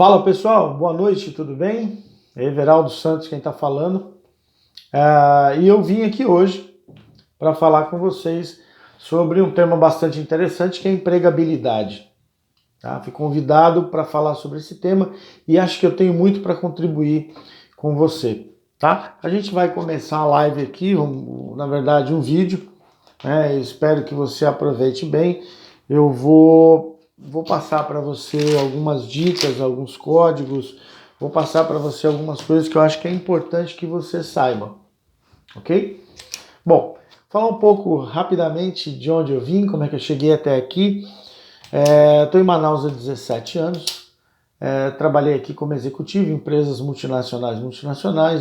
Fala pessoal, boa noite, tudo bem? É Everaldo Santos quem está falando. E eu vim aqui hoje para falar com vocês sobre um tema bastante interessante que é a empregabilidade. Tá? Fui convidado para falar sobre esse tema e acho que eu tenho muito para contribuir com você. Tá? A gente vai começar a live aqui, na verdade um vídeo, né? Eu espero que você aproveite bem. Eu vou passar para você algumas dicas, alguns códigos, vou passar para você algumas coisas que eu acho que é importante que você saiba, ok? Bom, falar um pouco rapidamente de onde eu vim, como é que eu cheguei até aqui. Estou em Manaus há 17 anos, trabalhei aqui como executivo em empresas multinacionais,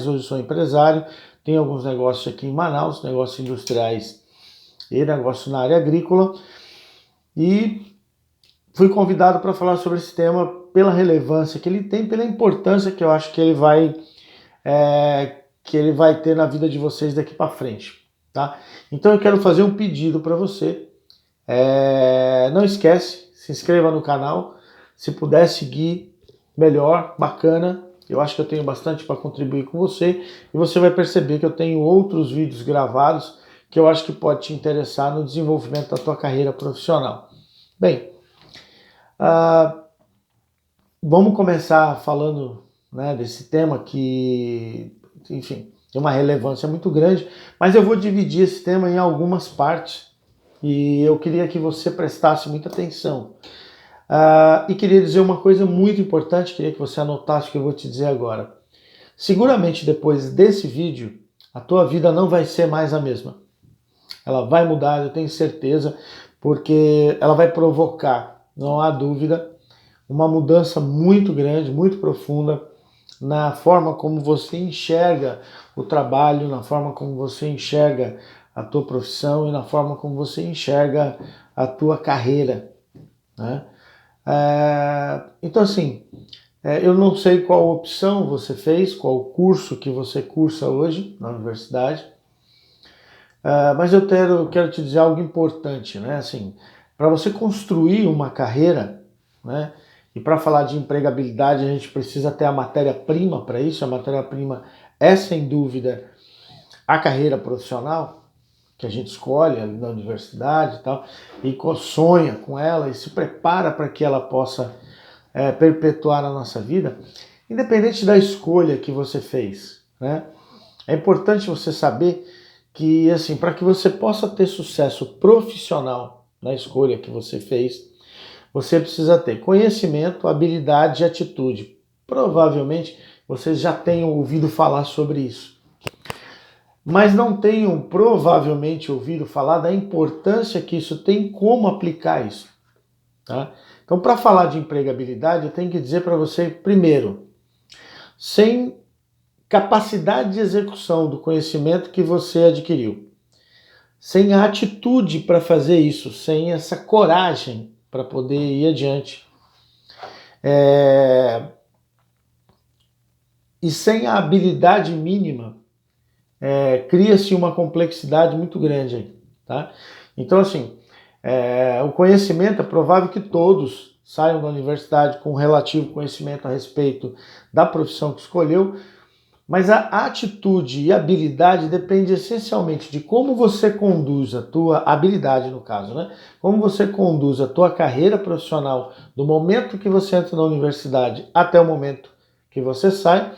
hoje sou empresário, tenho alguns negócios aqui em Manaus, negócios industriais e negócio na área agrícola, e fui convidado para falar sobre esse tema pela relevância que ele tem, pela importância que eu acho que ele vai ter na vida de vocês daqui para frente, tá? Então eu quero fazer um pedido para você. Não esquece, se inscreva no canal, se puder seguir, melhor, bacana. Eu acho que eu tenho bastante para contribuir com você e você vai perceber que eu tenho outros vídeos gravados que eu acho que pode te interessar no desenvolvimento da tua carreira profissional. Bem, vamos começar falando, né, desse tema que, enfim, tem uma relevância muito grande, mas eu vou dividir esse tema em algumas partes e eu queria que você prestasse muita atenção. E queria dizer uma coisa muito importante, queria que você anotasse o que eu vou te dizer agora. Seguramente depois desse vídeo, a tua vida não vai ser mais a mesma. Ela vai mudar, eu tenho certeza, porque ela vai provocar, não há dúvida, uma mudança muito grande, muito profunda na forma como você enxerga o trabalho, na forma como você enxerga a tua profissão e na forma como você enxerga a tua carreira, né? Então assim, eu não sei qual opção você fez, qual curso que você cursa hoje na universidade, mas eu quero te dizer algo importante, né? Assim, para você construir uma carreira, né? E para falar de empregabilidade, a gente precisa ter a matéria-prima para isso. A matéria-prima é, sem dúvida, a carreira profissional que a gente escolhe ali na universidade e tal, e sonha com ela e se prepara para que ela possa perpetuar a nossa vida, independente da escolha que você fez, né? É importante você saber que, assim, para que você possa ter sucesso profissional na escolha que você fez, você precisa ter conhecimento, habilidade e atitude. Provavelmente vocês já tenham ouvido falar sobre isso, mas não tenham provavelmente ouvido falar da importância que isso tem, como aplicar isso, tá? Então, para falar de empregabilidade, eu tenho que dizer para você, primeiro, sem capacidade de execução do conhecimento que você adquiriu, sem a atitude para fazer isso, sem essa coragem para poder ir adiante, e sem a habilidade mínima, cria-se uma complexidade muito grande aí, tá? Então, assim, o conhecimento, é provável que todos saiam da universidade com relativo conhecimento a respeito da profissão que escolheu, mas a atitude e habilidade depende essencialmente de como você conduz a tua habilidade, no caso, né? Como você conduz a tua carreira profissional do momento que você entra na universidade até o momento que você sai.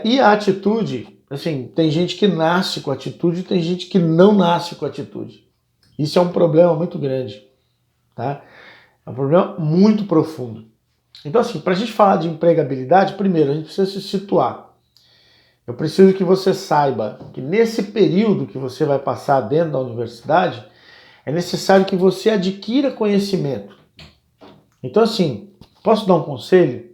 E a atitude, assim, tem gente que nasce com atitude e tem gente que não nasce com atitude. Isso é um problema muito grande, tá? É um problema muito profundo. Então, assim, para a gente falar de empregabilidade, primeiro a gente precisa se situar. Eu preciso que você saiba que nesse período que você vai passar dentro da universidade, é necessário que você adquira conhecimento. Então, assim, posso dar um conselho?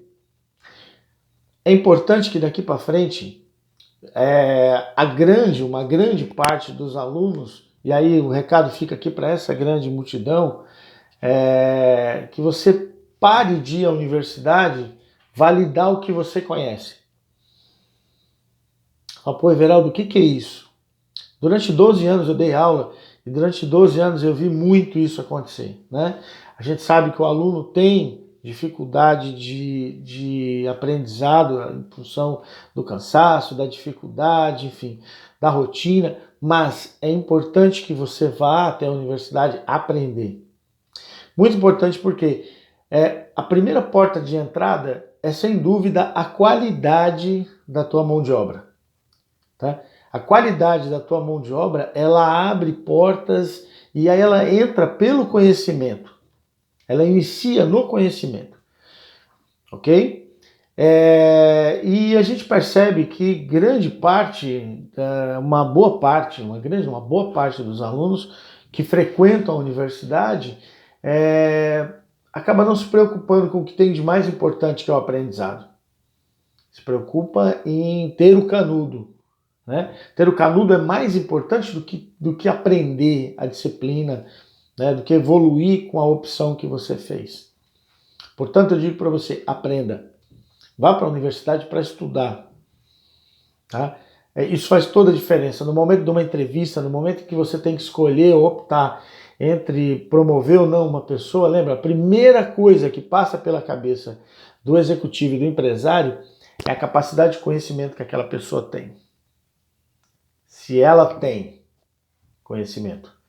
É importante que daqui para frente, uma grande parte dos alunos, e aí o recado fica aqui para essa grande multidão, que você pare de ir à universidade validar o que você conhece. Pô, Everaldo, o que é isso? Durante 12 anos eu dei aula e durante 12 anos eu vi muito isso acontecer, né? A gente sabe que o aluno tem dificuldade de aprendizado em função do cansaço, da dificuldade, enfim, da rotina, mas é importante que você vá até a universidade aprender. Muito importante porque a primeira porta de entrada é, sem dúvida, a qualidade da tua mão de obra. Tá? A qualidade da tua mão de obra, ela abre portas e aí ela entra pelo conhecimento. Ela inicia no conhecimento. Ok? E a gente percebe que grande parte, uma boa parte dos alunos que frequentam a universidade acaba não se preocupando com o que tem de mais importante, que é o aprendizado. Se preocupa em ter o canudo. Né? Ter o canudo é mais importante do que aprender a disciplina, né? Do que evoluir com a opção que você fez. Portanto, eu digo para você, aprenda. Vá para a universidade para estudar. Tá? Isso faz toda a diferença. No momento de uma entrevista, no momento que você tem que escolher ou optar entre promover ou não uma pessoa, lembra, a primeira coisa que passa pela cabeça do executivo e do empresário é a capacidade de conhecimento que aquela pessoa tem. Se ela tem conhecimento.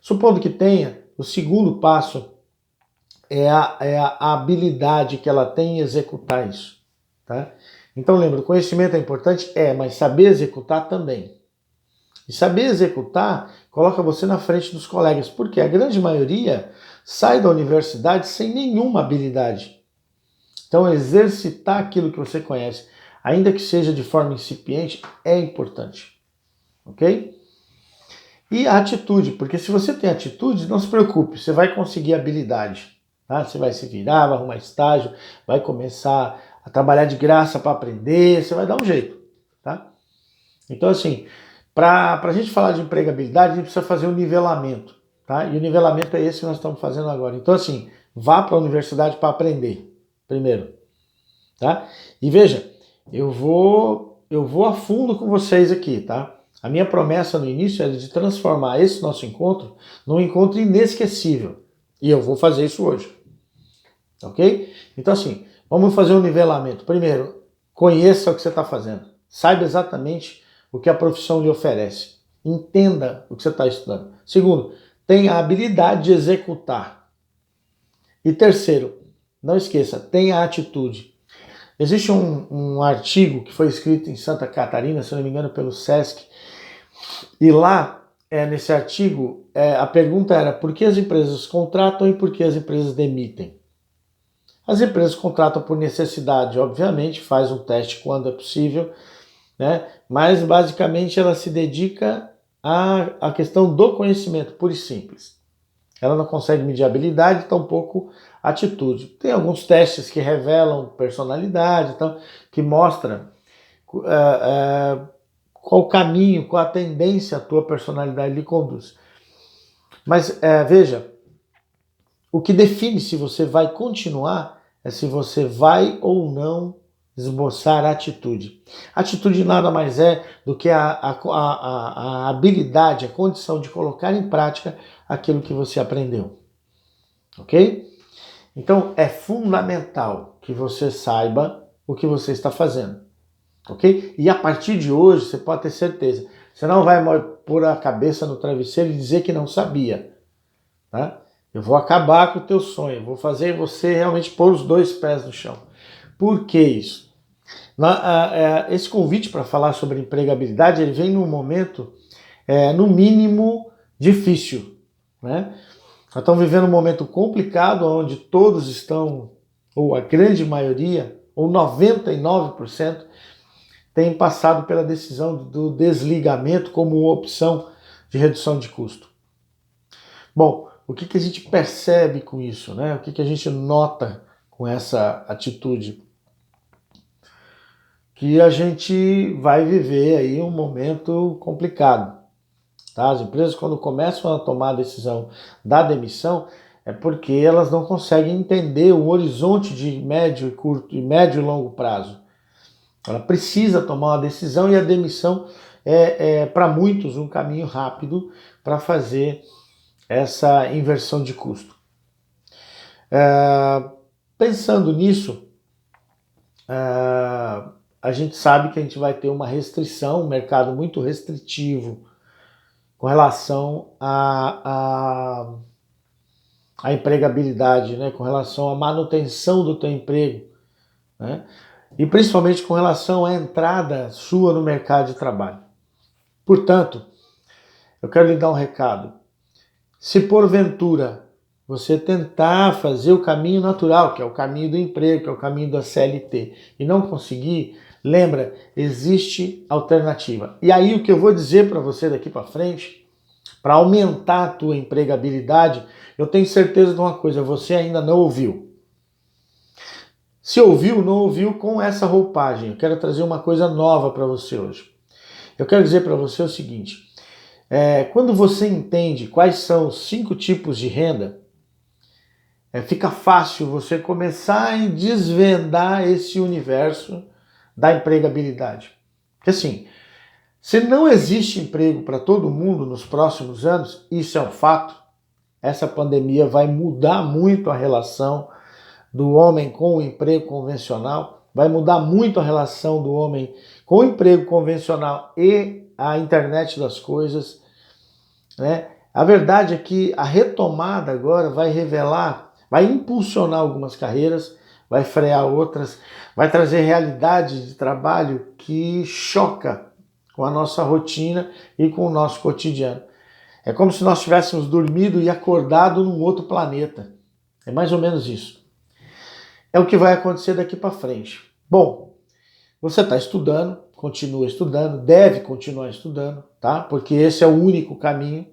Supondo que tenha, o segundo passo é a habilidade que ela tem em executar isso. Tá? Então lembra, o conhecimento é importante? Mas saber executar também. E saber executar coloca você na frente dos colegas, porque a grande maioria sai da universidade sem nenhuma habilidade. Então exercitar aquilo que você conhece, ainda que seja de forma incipiente, é importante. Ok? E a atitude, porque se você tem atitude, não se preocupe, você vai conseguir habilidade. Tá? Você vai se virar, vai arrumar estágio, vai começar a trabalhar de graça para aprender, você vai dar um jeito. Tá? Então assim, para a gente falar de empregabilidade, a gente precisa fazer um nivelamento. Tá? E o nivelamento é esse que nós estamos fazendo agora. Então assim, vá para a universidade para aprender, primeiro. Tá? E veja, eu vou a fundo com vocês aqui, tá? A minha promessa no início era de transformar esse nosso encontro num encontro inesquecível. E eu vou fazer isso hoje. Ok? Então assim, vamos fazer um nivelamento. Primeiro, conheça o que você está fazendo. Saiba exatamente o que a profissão lhe oferece. Entenda o que você está estudando. Segundo, tenha a habilidade de executar. E terceiro, não esqueça, tenha a atitude. Existe um artigo que foi escrito em Santa Catarina, se não me engano, pelo SESC, e lá, nesse artigo, a pergunta era por que as empresas contratam e por que as empresas demitem. As empresas contratam por necessidade, obviamente, faz um teste quando é possível, né? Mas basicamente ela se dedica à questão do conhecimento, puro e simples. Ela não consegue medir habilidade, tampouco atitude. Tem alguns testes que revelam personalidade, então, que mostra qual o caminho, qual a tendência a tua personalidade lhe conduz. Mas veja, o que define se você vai continuar é se você vai ou não esboçar atitude. Atitude nada mais é do que a habilidade, a condição de colocar em prática aquilo que você aprendeu. Ok? Então é fundamental que você saiba o que você está fazendo. Ok? E a partir de hoje, você pode ter certeza, você não vai pôr a cabeça no travesseiro e dizer que não sabia. Tá? Eu vou acabar com o teu sonho, vou fazer você realmente pôr os dois pés no chão. Por que isso? Esse convite para falar sobre empregabilidade, ele vem num momento, no mínimo, difícil. Né? Nós estamos vivendo um momento complicado, onde todos estão, ou a grande maioria, ou 99%, tem passado pela decisão do desligamento como opção de redução de custo. Bom, o que a gente percebe com isso, né? O que a gente nota com essa atitude? Que a gente vai viver aí um momento complicado. Tá? As empresas, quando começam a tomar a decisão da demissão, é porque elas não conseguem entender o horizonte de médio e longo prazo. Ela precisa tomar uma decisão e a demissão é para muitos um caminho rápido para fazer essa inversão de custo. pensando nisso, a gente sabe que a gente vai ter uma restrição, um mercado muito restritivo com relação à empregabilidade, né? Com relação à manutenção do teu emprego, né? E principalmente com relação à entrada sua no mercado de trabalho. Portanto, eu quero lhe dar um recado. Se porventura você tentar fazer o caminho natural, que é o caminho do emprego, que é o caminho da CLT, e não conseguir, lembra, existe alternativa. E aí o que eu vou dizer para você daqui para frente, para aumentar a tua empregabilidade, eu tenho certeza de uma coisa, você ainda não ouviu. Se ouviu, não ouviu com essa roupagem. Eu quero trazer uma coisa nova para você hoje. Eu quero dizer para você o seguinte, quando você entende quais são os 5 tipos de renda, fica fácil você começar a desvendar esse universo da empregabilidade. Porque assim, se não existe emprego para todo mundo nos próximos anos, isso é um fato, essa pandemia vai mudar muito a relação do homem com o emprego convencional, vai mudar muito a relação do homem com o emprego convencional e a internet das coisas, né? A verdade é que a retomada agora vai revelar, vai impulsionar algumas carreiras, vai frear outras, vai trazer realidade de trabalho que choca com a nossa rotina e com o nosso cotidiano. É como se nós tivéssemos dormido e acordado num outro planeta. É mais ou menos isso. É o que vai acontecer daqui para frente. Bom, você está estudando, continua estudando, deve continuar estudando, tá? Porque esse é o único caminho,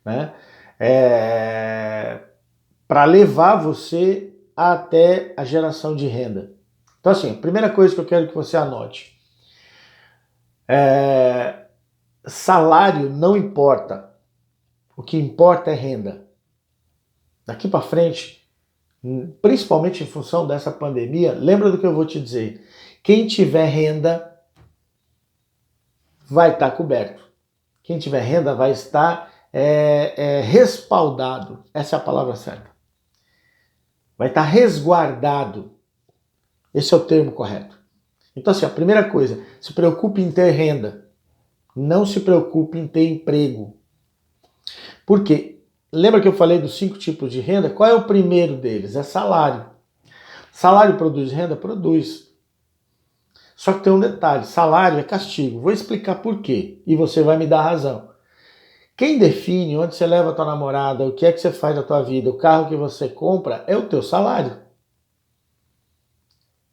né? Para levar você até a geração de renda. Então assim, a primeira coisa que eu quero que você anote, salário não importa, o que importa é renda. Daqui para frente, principalmente em função dessa pandemia, lembra do que eu vou te dizer, quem tiver renda vai estar coberto. Quem tiver renda vai estar respaldado, essa é a palavra certa. Vai estar resguardado, esse é o termo correto. Então assim, a primeira coisa, se preocupe em ter renda, não se preocupe em ter emprego. Por quê? Lembra que eu falei dos 5 tipos de renda? Qual é o primeiro deles? É salário. Salário produz renda? Produz. Só que tem um detalhe, salário é castigo. Vou explicar por quê e você vai me dar razão. Quem define onde você leva a tua namorada, o que é que você faz da tua vida, o carro que você compra, é o teu salário.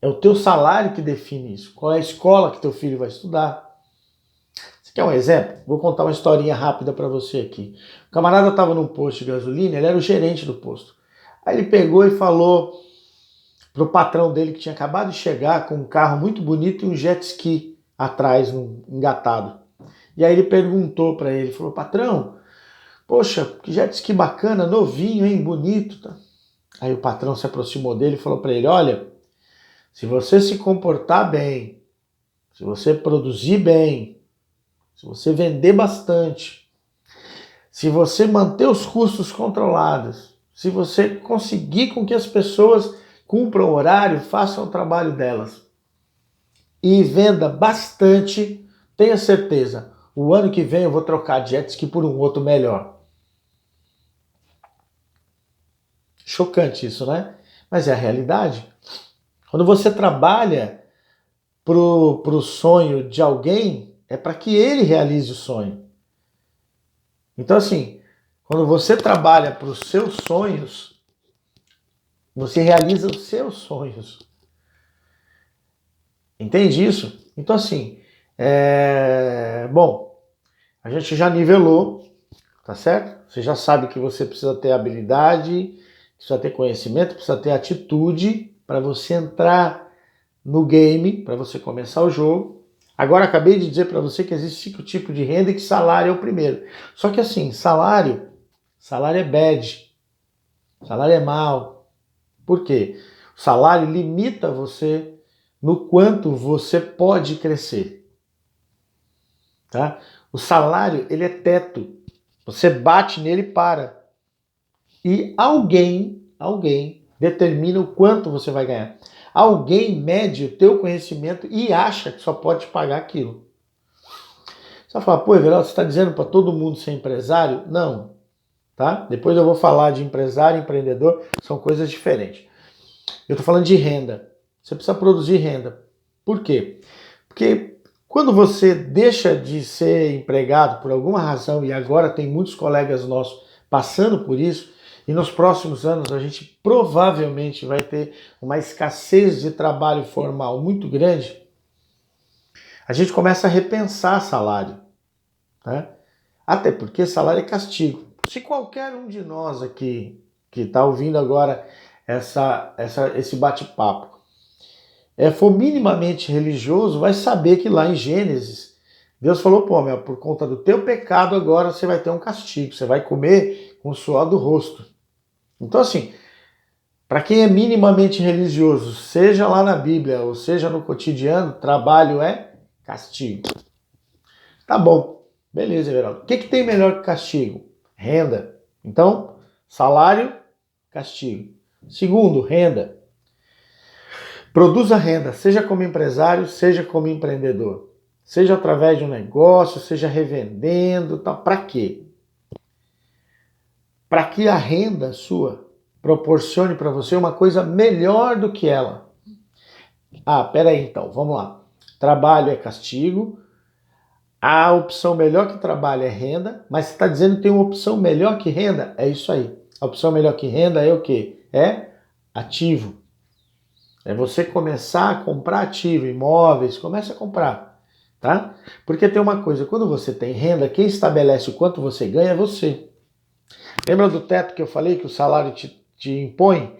É o teu salário que define isso. Qual é a escola que teu filho vai estudar. Você quer um exemplo? Vou contar uma historinha rápida para você aqui. O camarada estava num posto de gasolina, ele era o gerente do posto. Aí ele pegou e falou pro patrão dele que tinha acabado de chegar com um carro muito bonito e um jet ski atrás, engatado. E aí ele perguntou para ele, falou, patrão, poxa, que jet ski bacana, novinho, hein, bonito. Tá? Aí o patrão se aproximou dele e falou para ele, olha, se você se comportar bem, se você produzir bem, se você vender bastante, se você manter os custos controlados, se você conseguir com que as pessoas cumpram o horário, façam o trabalho delas e venda bastante, tenha certeza, o ano que vem eu vou trocar jet ski por um outro melhor. Chocante isso, né? Mas é a realidade. Quando você trabalha pro sonho de alguém, é para que ele realize o sonho. Então assim, quando você trabalha para os seus sonhos, você realiza os seus sonhos. Entende isso? Então assim, bom, a gente já nivelou, tá certo? Você já sabe que você precisa ter habilidade, precisa ter conhecimento, precisa ter atitude para você entrar no game, para você começar o jogo. Agora acabei de dizer para você que existe 5 tipos de renda e que salário é o primeiro. Só que assim, salário é bad, salário é mal. Por quê? O salário limita você no quanto você pode crescer. Tá? O salário, ele é teto. Você bate nele e para. E alguém determina o quanto você vai ganhar. Alguém mede o teu conhecimento e acha que só pode te pagar aquilo. Você vai falar, pô, Everaldo, você está dizendo para todo mundo ser empresário? Não, tá? Depois eu vou falar de empresário e empreendedor, são coisas diferentes. Eu estou falando de renda. Você precisa produzir renda. Por quê? Porque quando você deixa de ser empregado por alguma razão, e agora tem muitos colegas nossos passando por isso, e nos próximos anos a gente provavelmente vai ter uma escassez de trabalho formal muito grande, a gente começa a repensar salário, né? Até porque salário é castigo. Se qualquer um de nós aqui que está ouvindo agora esse bate-papo for minimamente religioso, vai saber que lá em Gênesis, Deus falou, pô, meu, por conta do teu pecado agora você vai ter um castigo, você vai comer com o suor do rosto. Então assim, para quem é minimamente religioso, seja lá na Bíblia ou seja no cotidiano, trabalho é castigo. Tá bom, beleza, Everaldo. O que tem melhor que castigo? Renda. Então, salário, castigo. Segundo, renda. Produza renda, seja como empresário, seja como empreendedor. Seja através de um negócio, seja revendendo, tá? Para quê? Para que a renda sua proporcione para você uma coisa melhor do que ela. Ah, peraí então, vamos lá. Trabalho é castigo, a opção melhor que trabalho é renda, mas você está dizendo que tem uma opção melhor que renda? É isso aí. A opção melhor que renda é o quê? É ativo. É você começar a comprar ativo, imóveis, comece a comprar, tá? Porque tem uma coisa, quando você tem renda, quem estabelece o quanto você ganha é você. Lembra do teto que eu falei que o salário te impõe?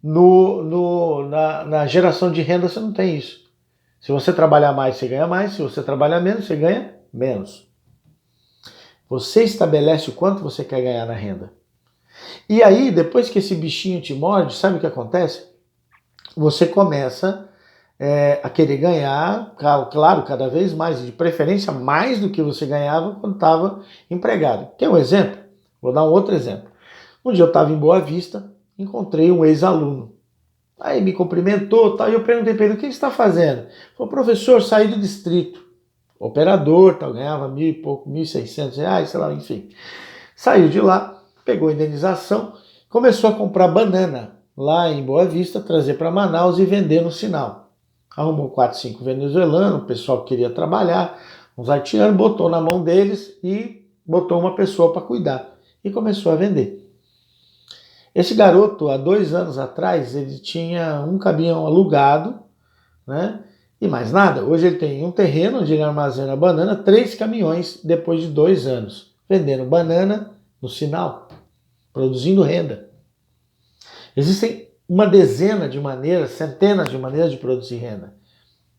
Na geração de renda você não tem isso. Se você trabalhar mais, você ganha mais. Se você trabalhar menos, você ganha menos. Você estabelece o quanto você quer ganhar na renda. E aí, depois que esse bichinho te morde, sabe o que acontece? Você começa a querer ganhar, claro, cada vez mais, de preferência mais do que você ganhava quando estava empregado. Quer um exemplo? Vou dar um outro exemplo. Um dia eu estava em Boa Vista, encontrei um ex-aluno. Aí me cumprimentou, tal, e eu perguntei para ele, o que você está fazendo? Ele falou, professor, saí do distrito. Operador, tal, ganhava R$ 1.600, sei lá, enfim. Saiu de lá, pegou a indenização, começou a comprar banana lá em Boa Vista, trazer para Manaus e vender no sinal. Arrumou 4, 5 venezuelanos, o pessoal que queria trabalhar, uns haitianos, botou na mão deles e botou uma pessoa para cuidar. E começou a vender. Esse garoto, há 2 anos atrás, ele tinha um caminhão alugado, né? E mais nada. Hoje ele tem um terreno onde ele armazena banana, 3 caminhões depois de 2 anos, vendendo banana no sinal, produzindo renda. Existem uma dezena de maneiras, centenas de maneiras de produzir renda,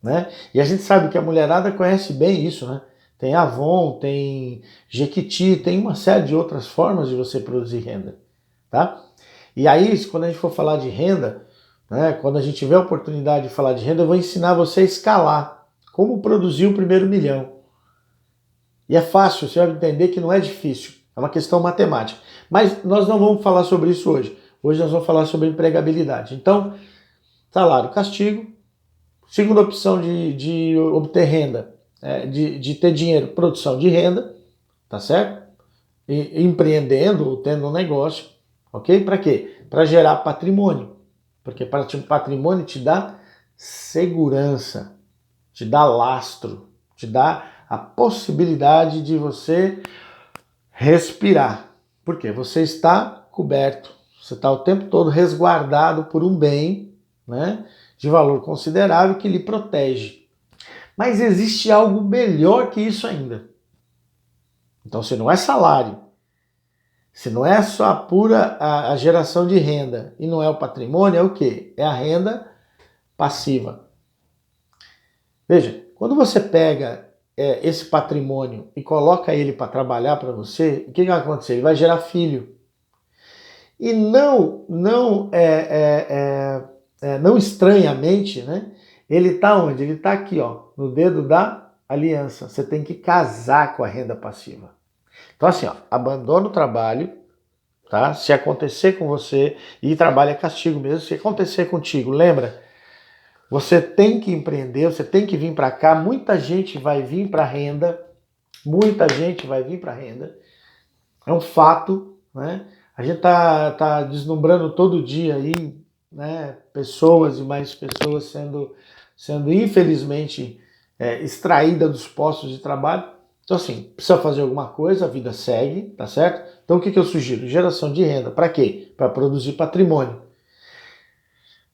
né? E a gente sabe que a mulherada conhece bem isso, né? Tem Avon, tem Jequiti, tem uma série de outras formas de você produzir renda, tá? E aí, quando a gente for falar de renda, né, quando a gente tiver a oportunidade de falar de renda, eu vou ensinar você a escalar, como produzir o primeiro milhão. E é fácil, você vai entender que não é difícil, é uma questão matemática. Mas nós não vamos falar sobre isso hoje. Hoje nós vamos falar sobre empregabilidade. Então, salário, castigo. Segunda opção de obter renda, de ter dinheiro, produção de renda, tá certo? E, empreendendo, tendo um negócio, ok? Para quê? Para gerar patrimônio. Porque patrimônio te dá segurança, te dá lastro, te dá a possibilidade de você respirar. Por quê? Você está coberto, você está o tempo todo resguardado por um bem, né, de valor considerável que lhe protege. Mas existe algo melhor que isso ainda. Então, se não é salário, se não é só a geração de renda e não é o patrimônio, é o quê? É a renda passiva. Veja, quando você pega esse patrimônio e coloca ele para trabalhar para você, o que vai acontecer? Ele vai gerar filho. E não estranhamente, né? Ele está onde? Ele está aqui, ó, no dedo da aliança. Você tem que casar com a renda passiva. Então assim, ó, abandona o trabalho, tá? Se acontecer com você, e trabalho é castigo mesmo, se acontecer contigo, lembra? Você tem que empreender, você tem que vir para cá, muita gente vai vir para renda, muita gente vai vir para renda, é um fato, né? A gente tá deslumbrando todo dia aí, né? Pessoas e mais pessoas sendo infelizmente extraídas dos postos de trabalho. Então assim, precisa fazer alguma coisa, a vida segue, tá certo? Então o que eu sugiro? Geração de renda. Para quê? Para produzir patrimônio.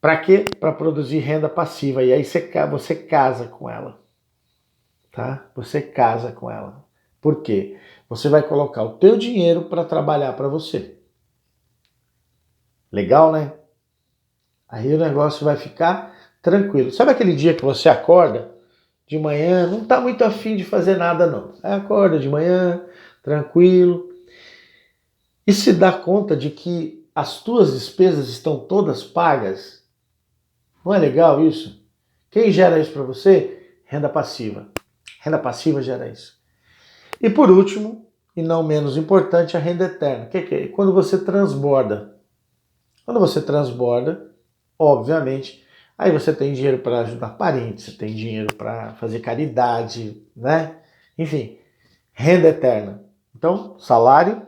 Para quê? Para produzir renda passiva. E aí você casa com ela, tá? Você casa com ela. Por quê? Você vai colocar o teu dinheiro para trabalhar para você. Legal, né? Aí o negócio vai ficar tranquilo. Sabe aquele dia que você acorda de manhã, não está muito afim de fazer nada não. Aí acorda de manhã, tranquilo, e se dá conta de que as tuas despesas estão todas pagas. Não é legal isso? Quem gera isso para você? Renda passiva. Renda passiva gera isso. E por último, e não menos importante, a renda eterna. Que é? Quando você transborda. Quando você transborda, obviamente, aí você tem dinheiro para ajudar parentes, você tem dinheiro para fazer caridade, né? Enfim, renda eterna. Então, salário,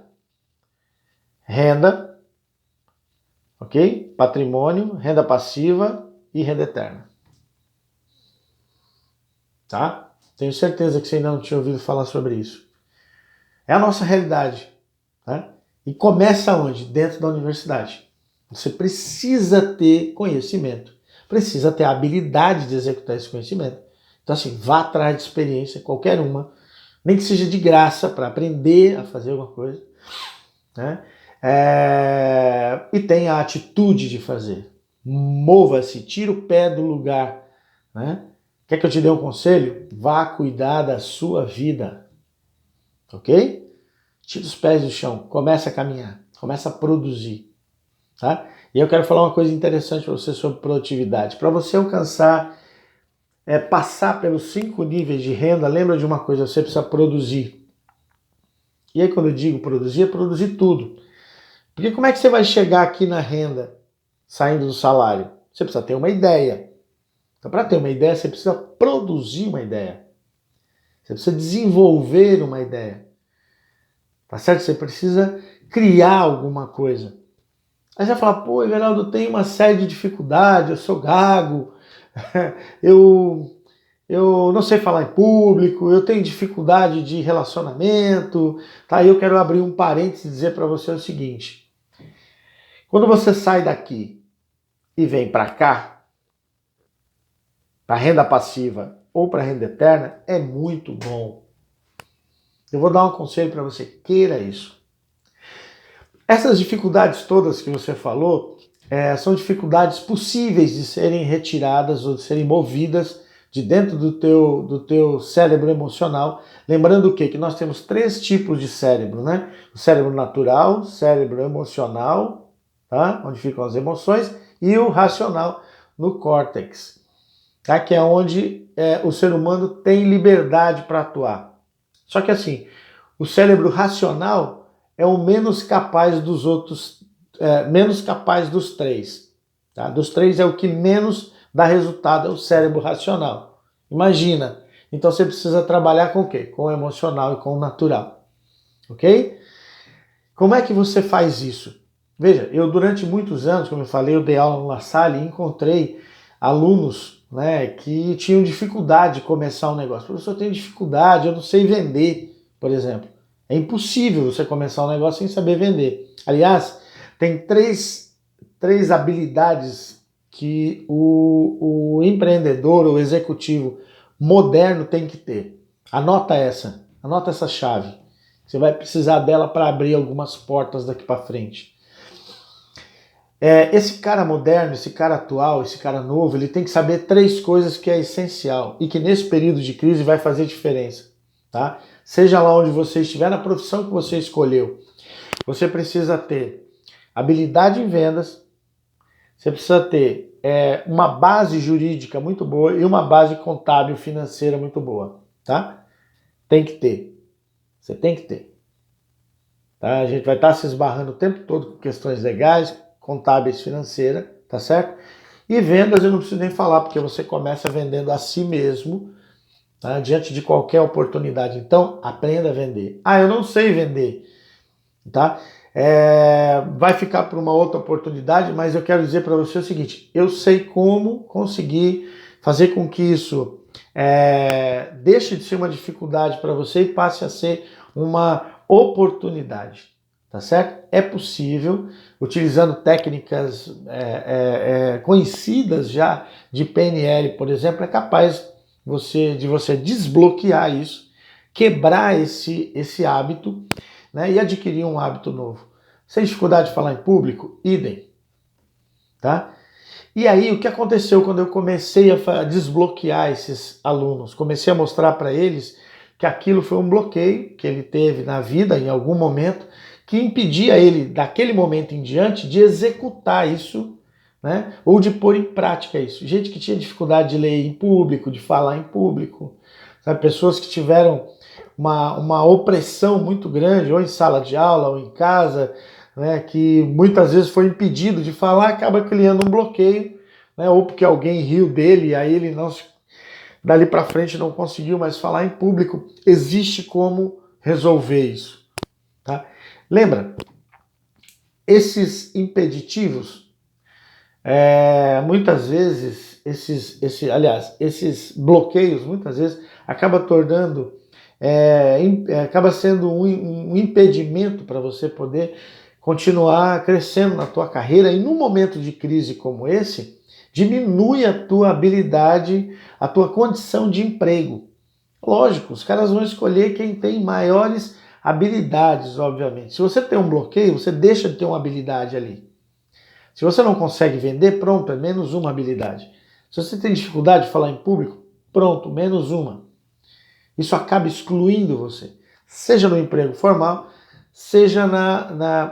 renda, ok? Patrimônio, renda passiva e renda eterna. Tá? Tenho certeza que você ainda não tinha ouvido falar sobre isso. É a nossa realidade, tá? E começa onde? Dentro da universidade. Você precisa ter conhecimento, precisa ter a habilidade de executar esse conhecimento. Então assim, vá atrás de experiência, qualquer uma, nem que seja de graça para aprender a fazer alguma coisa, né? E tenha a atitude de fazer. Mova-se, tira o pé do lugar, né? Quer que eu te dê um conselho? Vá cuidar da sua vida, ok? Tira os pés do chão, começa a caminhar, começa a produzir, tá? E eu quero falar uma coisa interessante para você sobre produtividade. Para você alcançar, passar pelos 5 níveis de renda, lembra de uma coisa, você precisa produzir. E aí quando eu digo produzir, é produzir tudo. Porque como é que você vai chegar aqui na renda, saindo do salário? Você precisa ter uma ideia. Então para ter uma ideia, você precisa produzir uma ideia. Você precisa desenvolver uma ideia. Tá certo? Você precisa criar alguma coisa. Aí você vai falar, pô, Everaldo, eu tenho uma série de dificuldades, eu sou gago, eu não sei falar em público, eu tenho dificuldade de relacionamento, tá? E eu quero abrir um parênteses e dizer para você o seguinte: quando você sai daqui e vem para cá, para renda passiva ou para renda eterna, é muito bom. Eu vou dar um conselho para você, queira isso. Essas dificuldades todas que você falou são dificuldades possíveis de serem retiradas ou de serem movidas de dentro do teu cérebro emocional. Lembrando o quê? Que nós temos 3 tipos de cérebro, né? O cérebro natural, cérebro emocional, tá? Onde ficam as emoções, e o racional no córtex, tá? Que é onde o ser humano tem liberdade para atuar. Só que assim, o cérebro racional é o menos capaz dos outros, menos capaz dos 3. Tá? Dos 3 é o que menos dá resultado, é o cérebro racional. Imagina. Então você precisa trabalhar com o quê? Com o emocional e com o natural. Ok? Como é que você faz isso? Veja, eu durante muitos anos, como eu falei, eu dei aula no La Salle e encontrei alunos, né, que tinham dificuldade de começar um negócio. Professor, eu tenho dificuldade, eu não sei vender, por exemplo. É impossível você começar um negócio sem saber vender. Aliás, tem três habilidades que o empreendedor, o executivo moderno tem que ter. Anota essa chave. Você vai precisar dela para abrir algumas portas daqui para frente. Esse cara moderno, esse cara atual, esse cara novo, ele tem que saber 3 coisas que é essencial e que nesse período de crise vai fazer diferença, tá? Seja lá onde você estiver, na profissão que você escolheu, você precisa ter habilidade em vendas, você precisa ter uma base jurídica muito boa e uma base contábil financeira muito boa, tá? Tem que ter. Você tem que ter. Tá? A gente vai estar se esbarrando o tempo todo com questões legais, contábeis, financeiras, tá certo? E vendas eu não preciso nem falar, porque você começa vendendo a si mesmo, tá? Diante de qualquer oportunidade. Então, aprenda a vender. Ah, eu não sei vender, tá? Vai ficar para uma outra oportunidade, mas eu quero dizer para você o seguinte: eu sei como conseguir fazer com que isso deixe de ser uma dificuldade para você e passe a ser uma oportunidade, tá certo? É possível, utilizando técnicas conhecidas já de PNL, por exemplo, é capaz de você desbloquear isso, quebrar esse hábito, né, e adquirir um hábito novo. Sem dificuldade de falar em público, idem, tá? E aí, o que aconteceu quando eu comecei a desbloquear esses alunos? Comecei a mostrar para eles que aquilo foi um bloqueio que ele teve na vida, em algum momento, que impedia ele, daquele momento em diante, de executar isso, né? Ou de pôr em prática isso. Gente que tinha dificuldade de ler em público, de falar em público, sabe? Pessoas que tiveram uma opressão muito grande, ou em sala de aula, ou em casa, né, que muitas vezes foi impedido de falar, acaba criando um bloqueio, né, ou porque alguém riu dele, e aí ele não, dali para frente não conseguiu mais falar em público. Existe como resolver isso, tá? Lembra, esses impeditivos, muitas vezes, esses bloqueios, muitas vezes, acaba tornando, acaba sendo um impedimento para você poder continuar crescendo na tua carreira, e num momento de crise como esse, diminui a tua habilidade, a tua condição de emprego. Lógico, os caras vão escolher quem tem maiores habilidades, obviamente. Se você tem um bloqueio, você deixa de ter uma habilidade ali. Se você não consegue vender, pronto, é menos uma habilidade. Se você tem dificuldade de falar em público, pronto, menos uma. Isso acaba excluindo você, seja no emprego formal, seja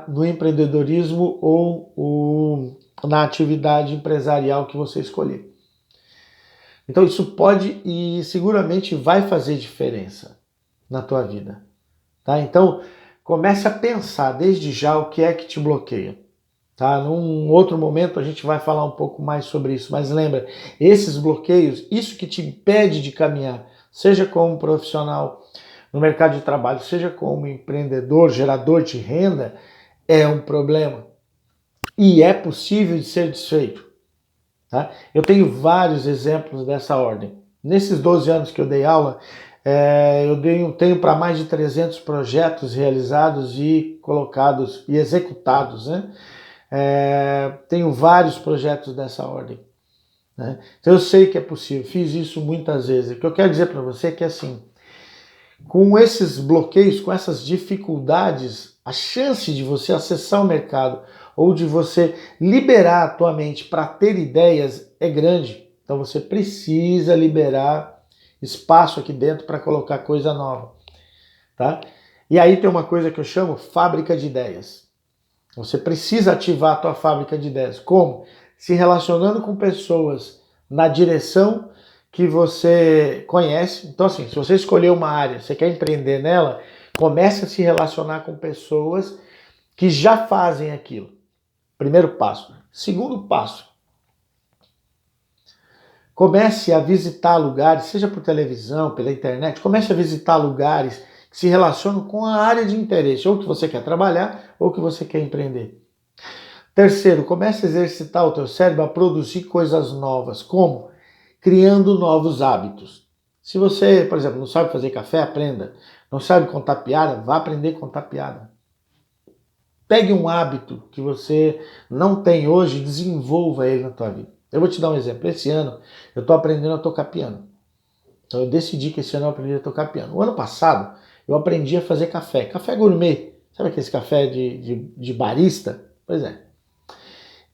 no empreendedorismo ou na atividade empresarial que você escolher. Então isso pode e seguramente vai fazer diferença na tua vida, tá? Então comece a pensar desde já o que é que te bloqueia, tá? Num outro momento a gente vai falar um pouco mais sobre isso, mas lembra, esses bloqueios, isso que te impede de caminhar, seja como profissional no mercado de trabalho, seja como empreendedor, gerador de renda, é um problema e é possível de ser desfeito. Tá? Eu tenho vários exemplos dessa ordem. Nesses 12 anos que eu dei aula, tenho para mais de 300 projetos realizados e colocados e executados, né? Tenho vários projetos dessa ordem, né? Então eu sei que é possível, fiz isso muitas vezes. O que eu quero dizer para você é que assim, com esses bloqueios, com essas dificuldades, a chance de você acessar o mercado ou de você liberar a tua mente para ter ideias é grande. Então você precisa liberar espaço aqui dentro para colocar coisa nova, tá? E aí tem uma coisa que eu chamo fábrica de ideias. Você precisa ativar a tua fábrica de ideias. Como? Se relacionando com pessoas na direção que você conhece. Então assim, se você escolher uma área, você quer empreender nela, comece a se relacionar com pessoas que já fazem aquilo. Primeiro passo. Segundo passo, comece a visitar lugares, seja por televisão, pela internet, comece a visitar lugares que se relacionam com a área de interesse, ou que você quer trabalhar, ou que você quer empreender. Terceiro, comece a exercitar o teu cérebro a produzir coisas novas. Como? Criando novos hábitos. Se você, por exemplo, não sabe fazer café, aprenda. Não sabe contar piada, vá aprender a contar piada. Pegue um hábito que você não tem hoje e desenvolva ele na tua vida. Eu vou te dar um exemplo. Esse ano eu estou aprendendo a tocar piano. Então eu decidi que esse ano eu aprendi a tocar piano. O ano passado eu aprendi a fazer café. Café gourmet. Sabe aquele café de barista? Pois é.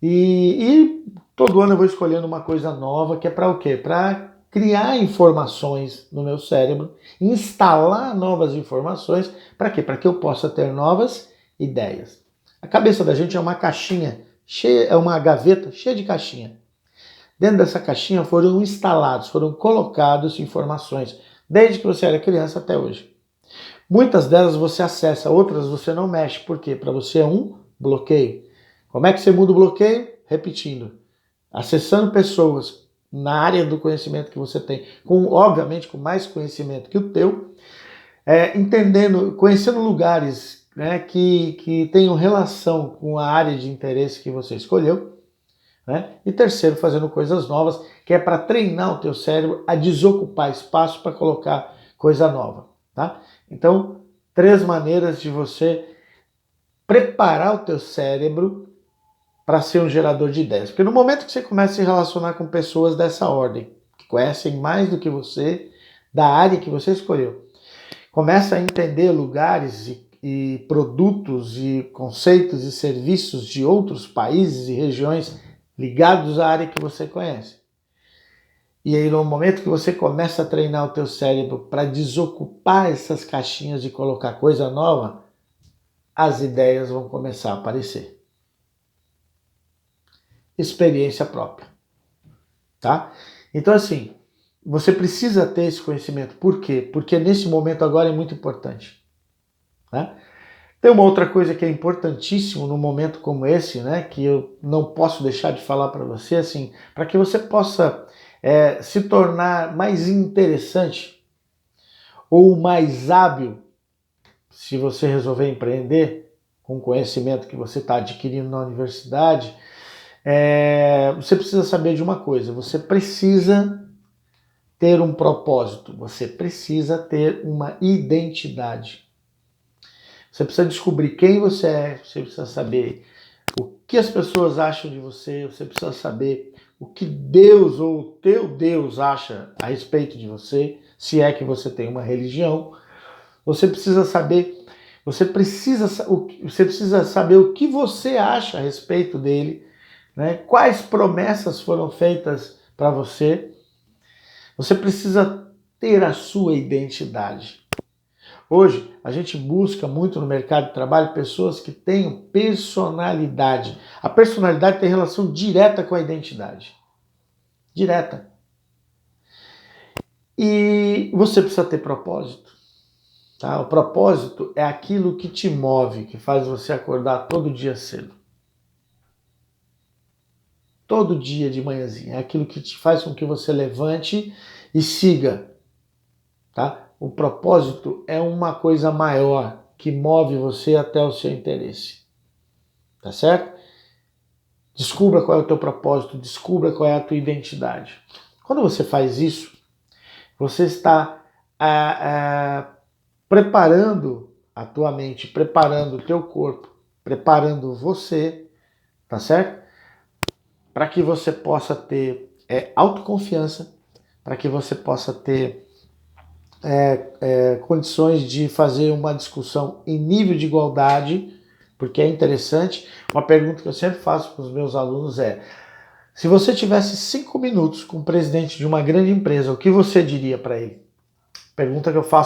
E todo ano eu vou escolhendo uma coisa nova, que é para o quê? Para criar informações no meu cérebro, instalar novas informações. Para quê? Para que eu possa ter novas ideias. A cabeça da gente é uma caixinha, é uma gaveta cheia de caixinha. Dentro dessa caixinha foram instalados, foram colocados informações, desde que você era criança até hoje. Muitas delas você acessa, outras você não mexe. Por quê? Para você é um bloqueio. Como é que você muda o bloqueio? Repetindo. Acessando pessoas na área do conhecimento que você tem, obviamente com mais conhecimento que o teu, entendendo, conhecendo lugares, né, que tenham relação com a área de interesse que você escolheu, né? E terceiro, fazendo coisas novas, que é para treinar o teu cérebro a desocupar espaço para colocar coisa nova, tá? Então, 3 maneiras de você preparar o teu cérebro para ser um gerador de ideias. Porque no momento que você começa a se relacionar com pessoas dessa ordem, que conhecem mais do que você, da área que você escolheu, começa a entender lugares e produtos e conceitos e serviços de outros países e regiões ligados à área que você conhece. E aí no momento que você começa a treinar o teu cérebro para desocupar essas caixinhas e colocar coisa nova, as ideias vão começar a aparecer. Experiência própria, tá? Então assim, você precisa ter esse conhecimento. Por quê? Porque nesse momento agora é muito importante, né? Tem uma outra coisa que é importantíssimo num momento como esse, né, que eu não posso deixar de falar para você, assim, para que você possa se tornar mais interessante ou mais hábil, se você resolver empreender com o conhecimento que você está adquirindo na universidade, você precisa saber de uma coisa: você precisa ter um propósito, você precisa ter uma identidade. Você precisa descobrir quem você é, você precisa saber o que as pessoas acham de você, você precisa saber o que Deus ou o teu Deus acha a respeito de você, se é que você tem uma religião. Você precisa saber, você precisa saber o que você acha a respeito dele, né? Quais promessas foram feitas para você. Você precisa ter a sua identidade. Hoje, a gente busca muito no mercado de trabalho pessoas que tenham personalidade. A personalidade tem relação direta com a identidade. Direta. E você precisa ter propósito. Tá? O propósito é aquilo que te move, que faz você acordar todo dia cedo. Todo dia de manhãzinha. É aquilo que te faz com que você levante e siga. Tá? O propósito é uma coisa maior que move você até o seu interesse. Tá certo? Descubra qual é o teu propósito, descubra qual é a tua identidade. Quando você faz isso, você está preparando a tua mente, preparando o teu corpo, preparando você, tá certo? Para que você possa ter autoconfiança, para que você possa ter condições de fazer uma discussão em nível de igualdade, porque é interessante. Uma pergunta que eu sempre faço para os meus alunos é: se você tivesse 5 minutos com o presidente de uma grande empresa, o que você diria para ele? Pergunta que eu faço